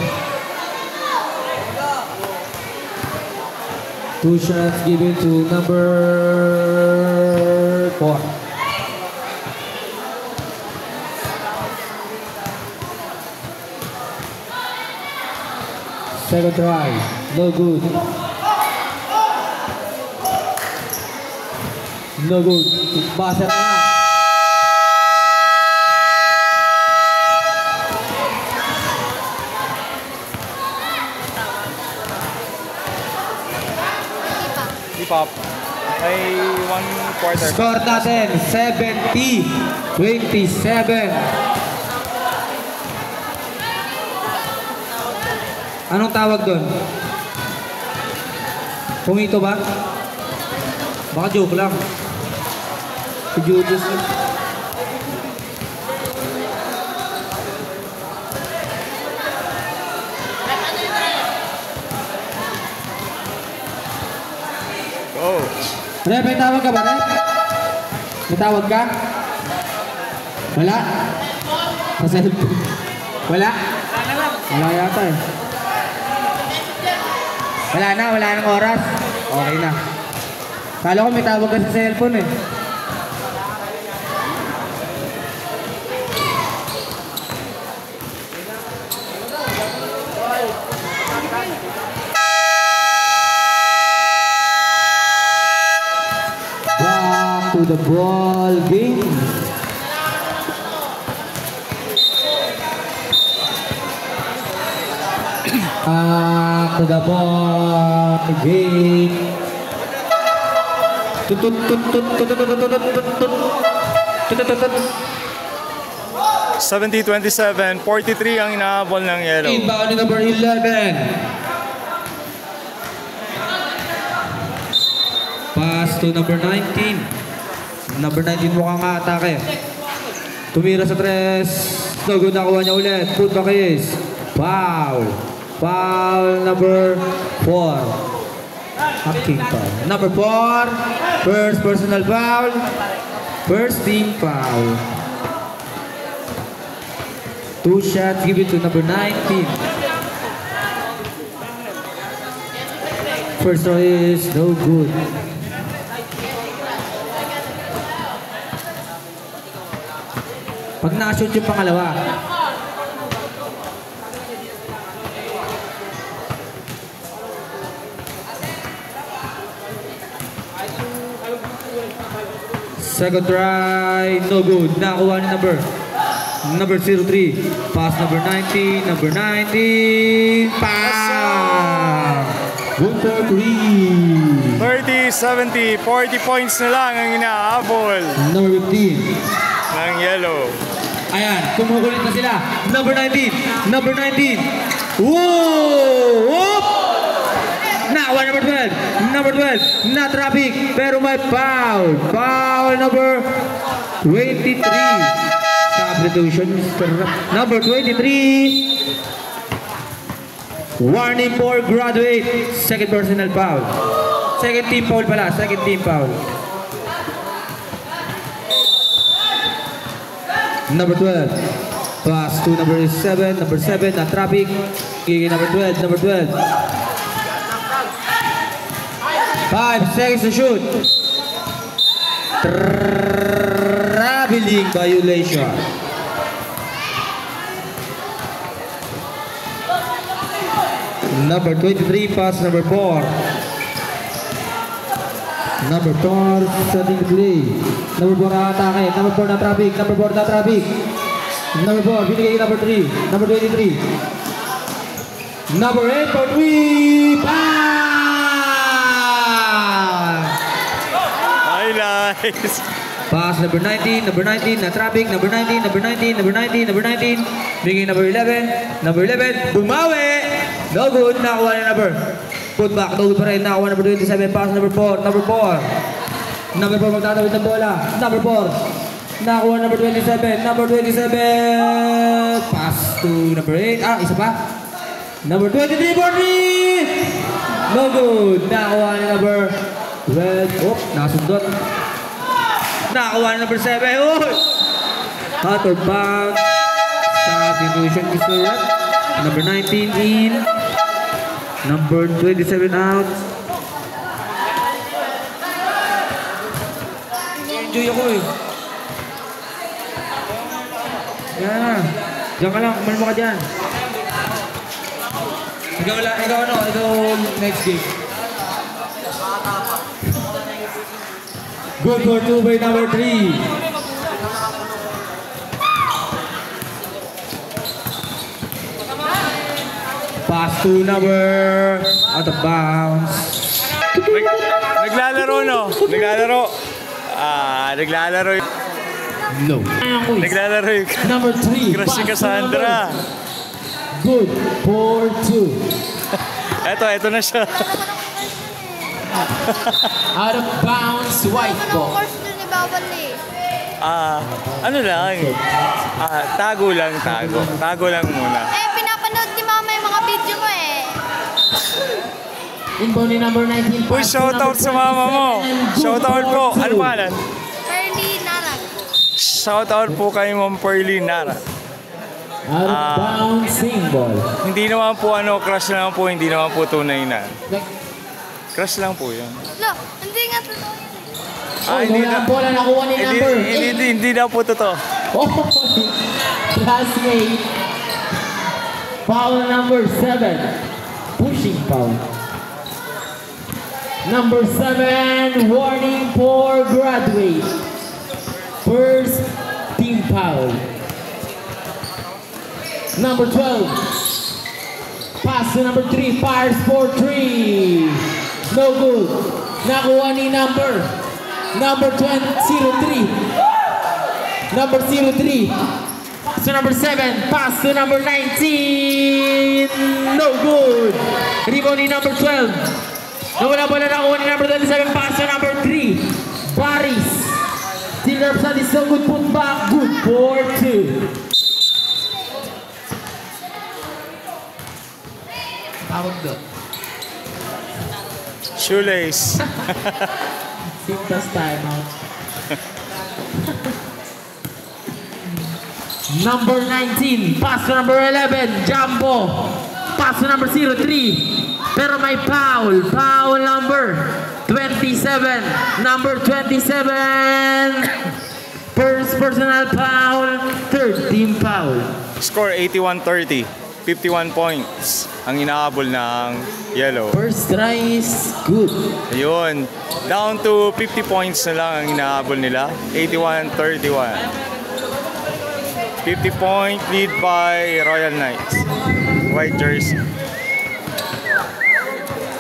D: 2 shots given to number 4. Second try. No good. No good. Basa na.
C: Keep up. Ay 1/4.
D: Score natin 70-27. Anong tawag doon? Pumito ba? Baka joke lang. Si Julius.
C: Coach.
D: Rep, may tawag ka ba, Rep? May tawag ka? Wala? Sa cellphone? Wala? Wala yata eh. Wala nang oras. Okay na. Kala ko may tawag ka sa cellphone eh.
A: back to the ball game. Back to the ball game.
C: 70-27, 43 ang inahabol ng yellow.
D: Inbound ni number 11. Pass to number 19. Number 19 mukhang atake. Tumira sa tres. No good, nakuha niya ulit. Put back is. Foul. Foul number 4. Hacking foul. Number 4. First personal foul. First team foul. 2 shots given to number 19. First throw is no good. Pag na-shoot yung pangalawa, second try, no good. Nakuha ni number 03. Pass number 19. Number 19. Foul!
A: Good for 3.
C: 30-70, 40 points na lang ang inahabol
A: Number 15.
C: ng yellow.
D: Ayan, kumukulit na sila. Number 19. Number 19. Whoa! Whoop! Nakuha number 12. Number 12. Na traffic. Pero may foul. Foul number 23. Substitution, Mr. Number 23. Warning for graduate. Second personal foul. Second team foul pala. Second team foul. Number 12. Pass to number 7. Number 7 na traffic. Giging number 12. Number 12. 5 seconds to shoot. Traveling violation. Number 23, pass number 4.
A: Number 4 setting the play.
D: Number 4 na atake. Number 4 na traffic. Number 4 na traffic. Number 4, binigay number 3. Number 23. Number 8 for 3. Pass!
C: Highlights.
D: Pass number 19, number 19 na traffic. Number 19, number 19, number 19, number 19. Bigay number 11. Number 11, bumawi! No good, nakuha na number. Put back, no good pa rin. Nakuha number 27, pass number 4. Number 4. Number 4 magtatawid ng bola. Number 4. Nakuha number 27. Number 27. Pass to number 8. Ah, isa pa. Number 23 for 3. No good. Nakuha ni number 12. Oh, nasundot. Nakuha ni number 7. Oh! Out of bounds. Substitution is correct. Number 19 in. Number 27 out. Enjoy ako eh. Yan. Diyan ka lang. Malmo ka dyan. Ikaw ano? Ikaw next game. Good for 2 by number 3. Pass to number out of bounds.
C: Naglalaro, no? Naglalaro. Naglalaro.
A: No.
C: Naglalaro yung
A: Number 3.
C: crush si Cassandra.
A: Good for 2.
C: Eto na siya.
A: Out of bounds, white ball.
B: Course dun ni Bawal eh.
C: Ano lang. Tago lang. Tago lang muna.
B: Eh, pinapanood ni Mama yung mga video mo eh.
A: Inbound ni number 19.
C: Uy, shoutout sa mama mo. Shoutout po. Ano pangalan?
B: Pearly Narag.
C: Shoutout po kay Ma'am Pearly Nara.
A: Out of bounds, single.
C: Hindi naman po crush lang po. Hindi naman po tunay na. Crush lang po yun.
B: Lo, hindi nga totoo yun.
A: Hindi na bola nakuha ni number 8.
C: Hindi na po totoo.
A: Oh, classmate. Foul number 7. Pushing foul. Number 7, warning for graduate. First team foul. Number 12, pass to number 3, fires for 3. No good. Nakuha ni number 03. Number 03. Pass to number 7. Pass to number 19. No good. Rebound ni number 12. Nawala bola nakuha ni number 27. Pass to number 3. Baris. Still represent is no good. Put back. Good for 2. Tawag doon.
C: Shoelace.
A: Simtas time out. Number 19, pass to number 11, Jumbo. Pass to number 03. Pero may foul. Foul number 27. Number 27. First personal foul. Third team foul.
C: Score 81-30. 51 points ang inaabol ng yellow.
A: First try is good.
C: Ayun. Down to 50 points na lang ang inaabol nila. 81-31. 50-point lead by Royal Knights. White jersey.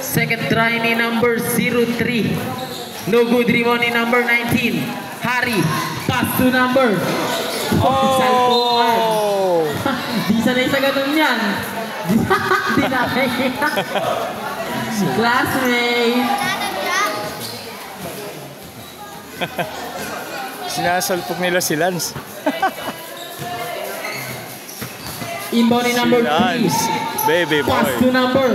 A: Second try ni number 03. No good. Rebound ni number 19. Harry. Pass to number.
C: Oh!
A: Di sanay sa ganun yan. Di nakikita. Classmate.
C: Sinasalpok nila si Lance.
A: Inbound ni number
C: Si Lance.
A: 3.
C: Baby
A: Pass to
C: boy.
A: number.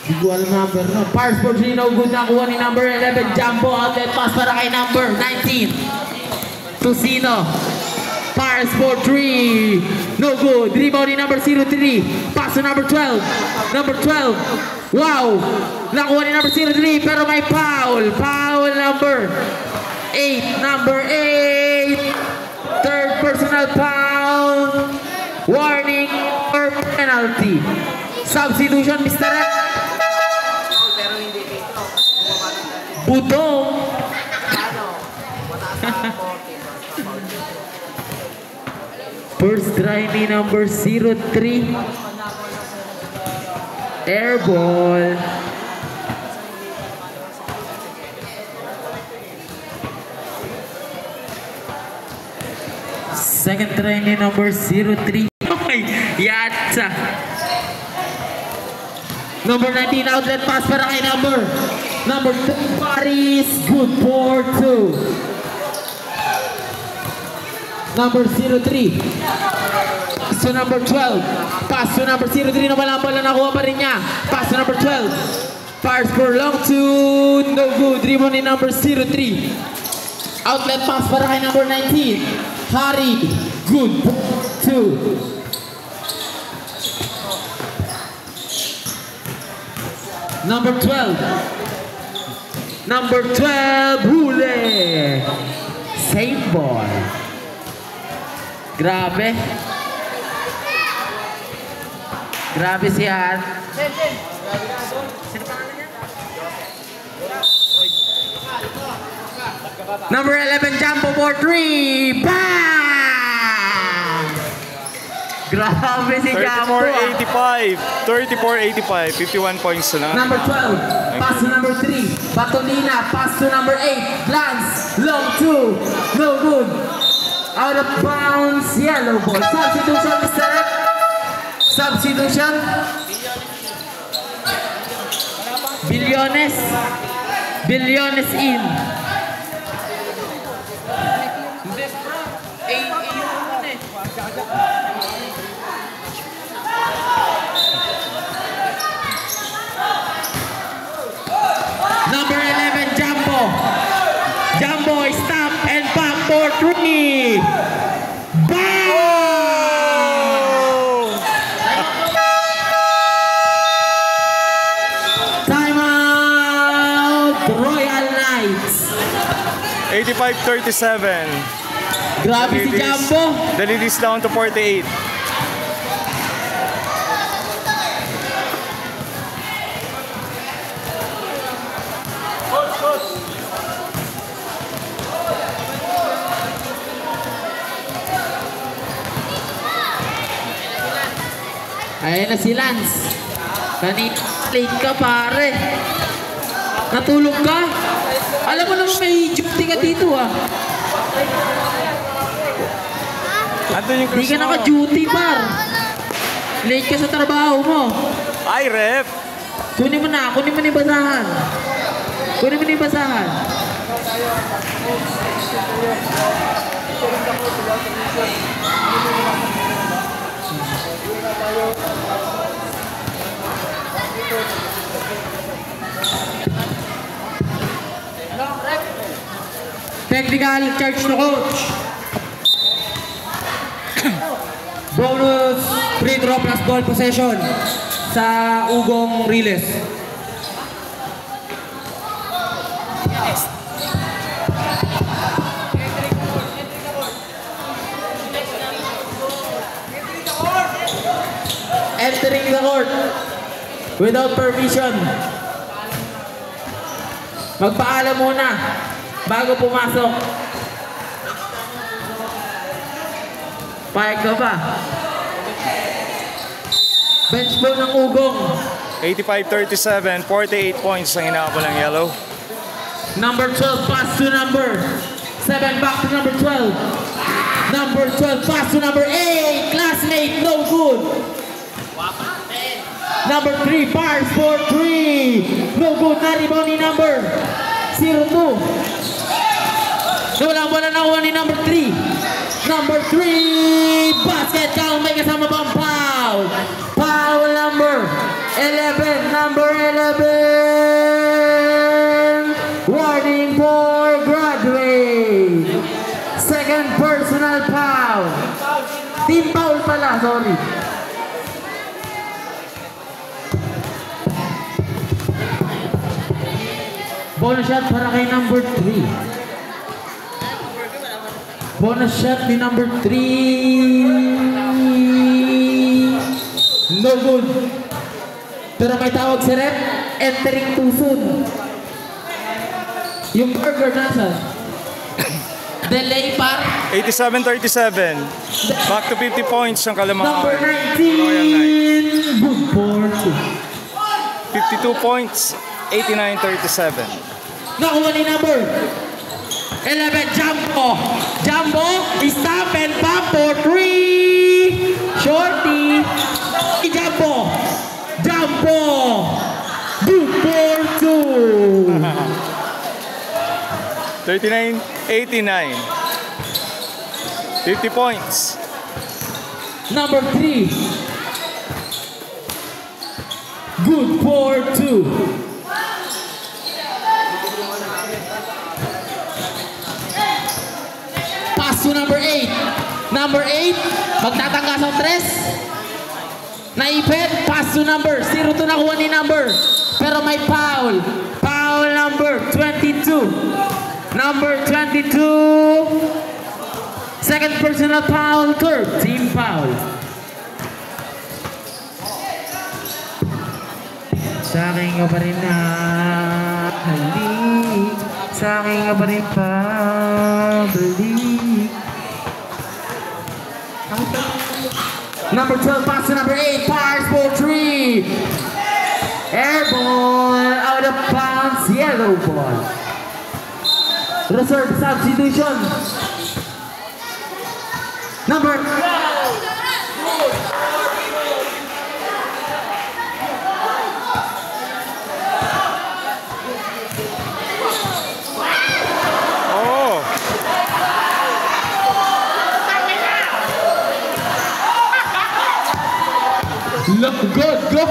A: Di ko alam number. No. Pass for 3. No good. Nakuha ni number 11. Jumbo outlet pass para kay number 19. Tusino. Pass for 3. No good. Rebound ni number 03. Pass to number 12. Number 12. Wow. Nakuha ni number 03 pero may foul. Foul number 8. Number 8. Third personal foul. Warning or penalty. Substitution, Mr. Rep. Budong. First try ni number 03. Air ball. Second try ni number 03. Yatsa. Number 19 outlet pass para kay number 2 Paris. Good for 2. Number 03. Pass to number 12. Pass to number 03 na wala pala nakuha pa rin niya. Pass to number 12. Fires for long 2. No good. Rebound ni number 03. Outlet pass para kay number 19. Harry. Good for 2. Number 12. Number 12. Hule. Save ball. Grabe. Grabe si Han. Number 11, Jumbo for 3. Bang! Grabe si Jumbo.
C: 34-85. 34-85. 51 points na lang.
A: Number 12, pass to number 3. Batolina, pass to number 8. Glance, long 2. No good. Out of bounds, yellow ball. Substitution, Mr. Rep. Substitution. Bilyones. Bilyones in. Number 11, Jumbo. Jumbo, stop and back for 3. Bang! Timeout, Royal Knights.
C: 85-37.
A: Grabe si Jumbo.
C: The lead is down to 48.
E: Ayan na si Lance. Kanina, late ka pare. Natulog ka? Alam mo naman may duty ka dito ah.
C: Andun yung
E: Hindi
C: cruise
E: ka naka-duty par. Late ka sa trabaho mo.
C: Ay, ref!
E: Kunin mo na yung basahan. Kunin mo na yung basahan. Technical charge to coach. Bonus free throw plus ball possession sa Ugong Riles. Entering the court without permission. Magpaalam muna bago pumasok. Pahig ka ba? Bench ball ng Ugong.
C: 85-37, 48 points ang inaabot ng yellow.
E: Number 12 pass to number 7, back to number 12. Number 12 pass to number 8. Classmate, no good. Number 3 fires for 3. No good. Na-rebound ni number 02. Walang bola nakuha ni number 3. Number 3 basket count. May kasama pang foul. Foul number 11. Number 11. Warning for graduate. Second personal foul. Team foul pala, sorry. Bonus shot para kay number 3. Bonus shot ni number 3. No good. Pero may tawag si ref. Entering too soon. Yung burger nasa. Delay par.
C: 87-37. Back to 50 points ang Kalamangan.
E: Number 19. Good for 2.
C: 52 points. 89-37.
E: Nakuha ni number 11, Jumbo. Jumbo, stop and pop for 3. Shorty. Jumbo. Jumbo. Good for 2.
C: 39-89. 50 points.
E: Number 3. Good for 2. Pass to number 8. Number 8, magtatangga sa 3. Naipit, pass to number 02 nakuha ni number. Pero may foul. Foul number 22. Number 22. Second personal foul, third team foul. Sa akin ka pa rin na halik. Sa akin ka pa rin pabalik. Number 12 pass to number 8. Fires for 3. Air ball. Out of bounds. Yellow ball. Reserve substitution. Number 12. Look good, good.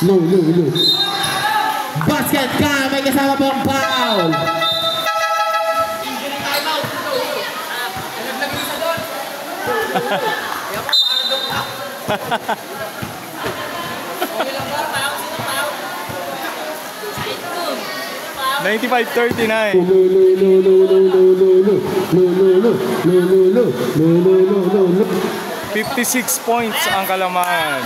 E: Low. Basket ka, may kasama pang foul.
C: $95-39. 56 points ang Kalamangan.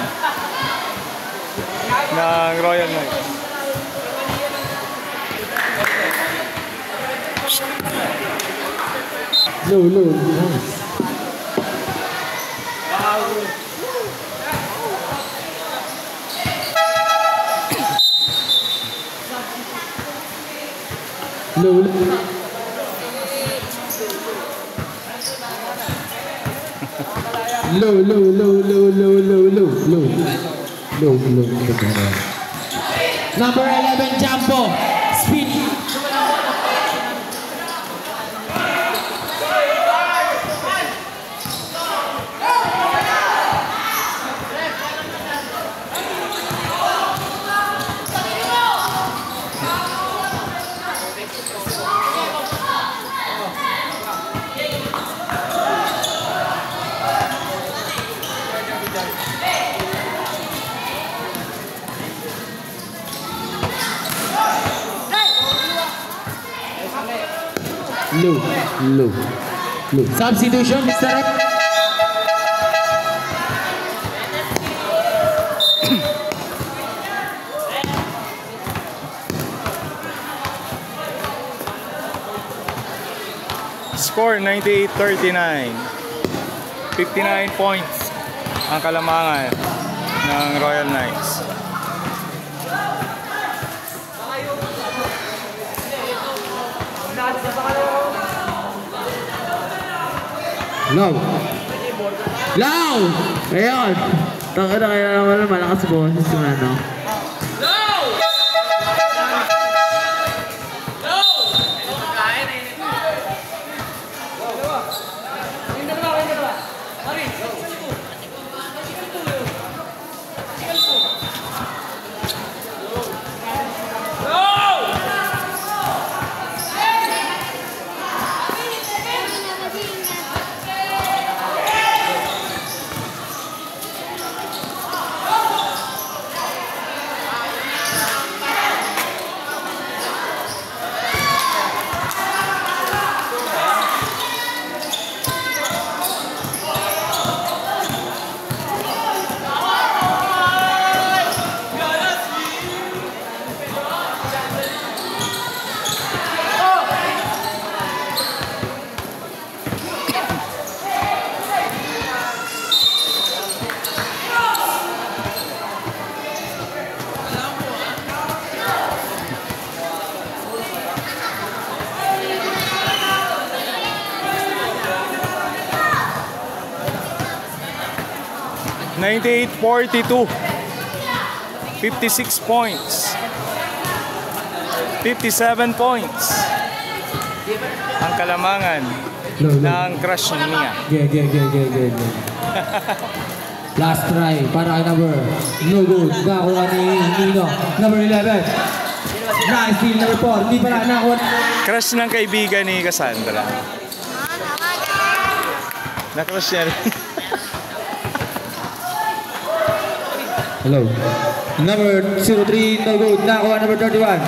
C: ng Royal Knights.
D: Low, low. Nice. Low, low. Low, low, low, low, low, low, low, low. Low, low, low.
E: Number 11, Jumbo. Speed.
D: Low, low, low.
E: Substitution, Mr. Rep.
C: Score 98-39. 59 points ang kalamangan ng Royal Knights.
D: Low.
E: Low! Ayun. Taka na kaya naman malakas boses yung ano.
C: $98-42. 56 points. 57 points. Ang kalamangan ng crush ni Mia.
D: Yeah. Last try para kay number. No good. Nakakuha ni Nino. Number 11. Nice steal number 4. Hindi pala nakakuha.
C: Crush ng kaibigan ni Cassandra. Na-crush niya rin.
D: Hello. Number 03, no good. Nakakuha number 31.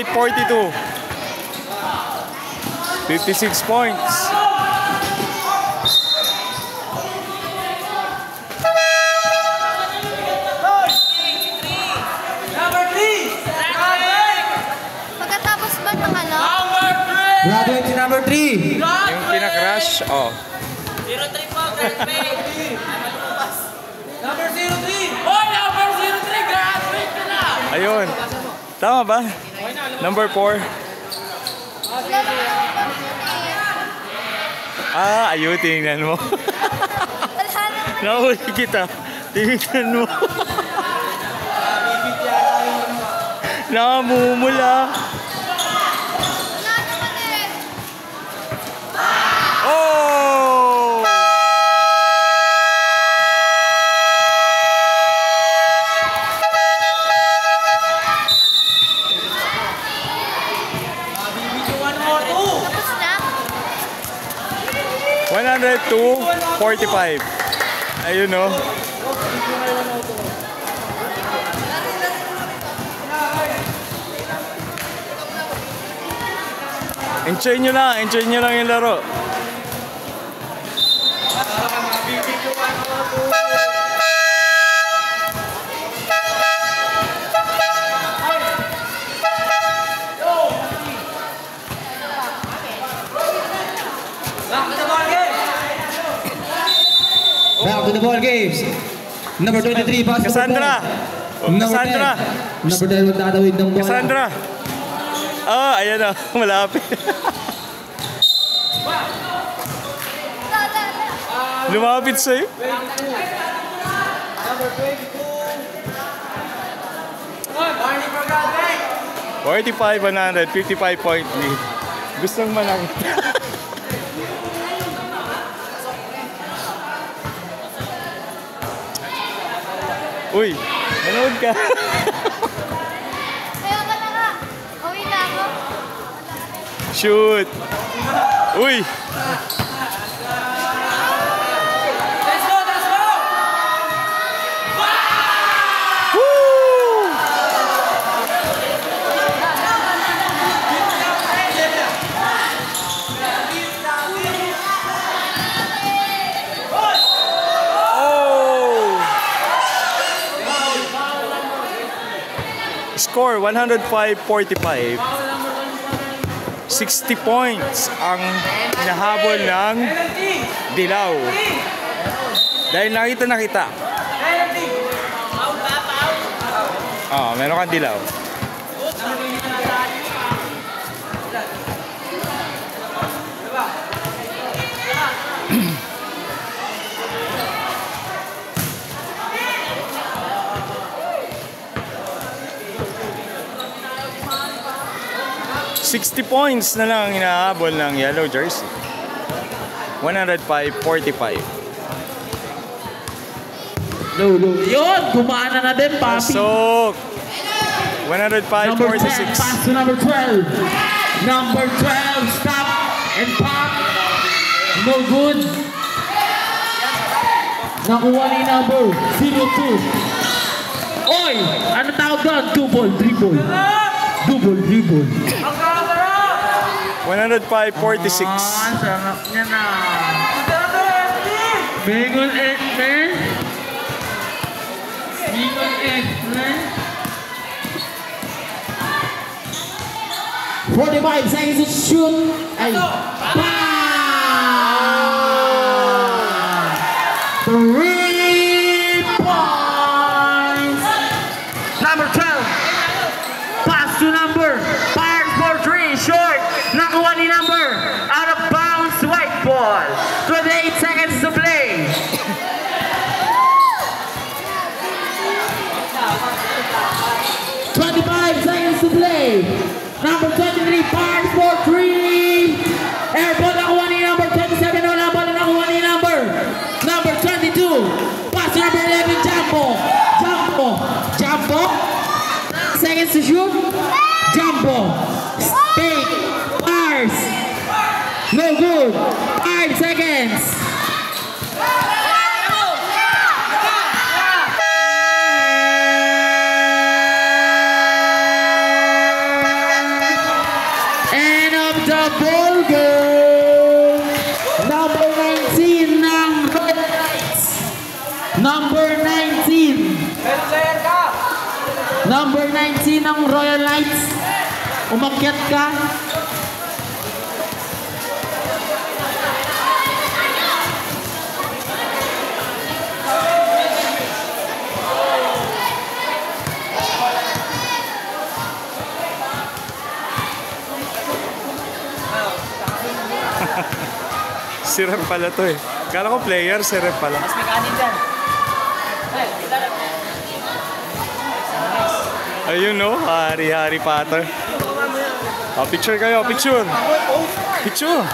C: 98-42. 56 points.
B: Pagkatapos ba ng ano?
D: Graduate si number 3.
C: Yung pinaka-crush, oh.
E: 03 po, graduate. Number 03! Oh, number 03! Graduate ka na!
C: Ayun. Tama ba? Number 4. Ayun, tingnan mo. Nahuli kita. Tingnan mo. Namumula. Oh!
B: Tapos na?
C: 102-45. Ayun, no? Enjoy nyo lang yung laro.
D: Back to the ball games. Number 23, pass to
C: Cassandra.
D: Number
C: Cassandra.
D: 10. Number 10, magtatawid ng bola.
C: Cassandra. Ah, ayan na. Malapit. Lumapit sa'yo. 45-100, 55-point lead. Gustong manang. Uy, manood ka.
B: Kaya ka na nga. Uwi na ako.
C: Shoot. Uy. Score 105-45. 60 points ang hinahabol ng Dilaw. Dahil nakita na kita. Meron kang Dilaw. $60 points na lang ang hinahabol ng yellow jersey. 105-45.
E: Yun, gumana na din, papi.
C: Pasok!
E: Number 10,
C: 105-46.
E: pass to number 12. Number 12, stop and pop. No good. Nakuha ni number 02. Oy, ano tawag doon? Double dribble. Double dribble.
C: 105-46.
E: Sarap niya na. Bagel egg, man. Bagel egg, man. 45 seconds to shoot. Ay. Bam! 3 points. Number 12. Pass to number. Fires for 3. Short. Nakuha ni number. Out of bounds. White ball. 28 seconds to play. Number 23, fires for 3. Airball nakuha ni number 27. Wala ball nakuha ni number 22. Pass to number 11, Jumbo. Jumbo. Seconds to shoot. Jumbo. Fake. Fires. No good. 5 seconds. Number 19 ng Royal Knights. Umakyat ka.
C: Si Rep pala to eh. Kala ko player, si Rep pala. Mas may kanin dyan. Ayun no, Harry Potter. Picture kayo, picture. Picture.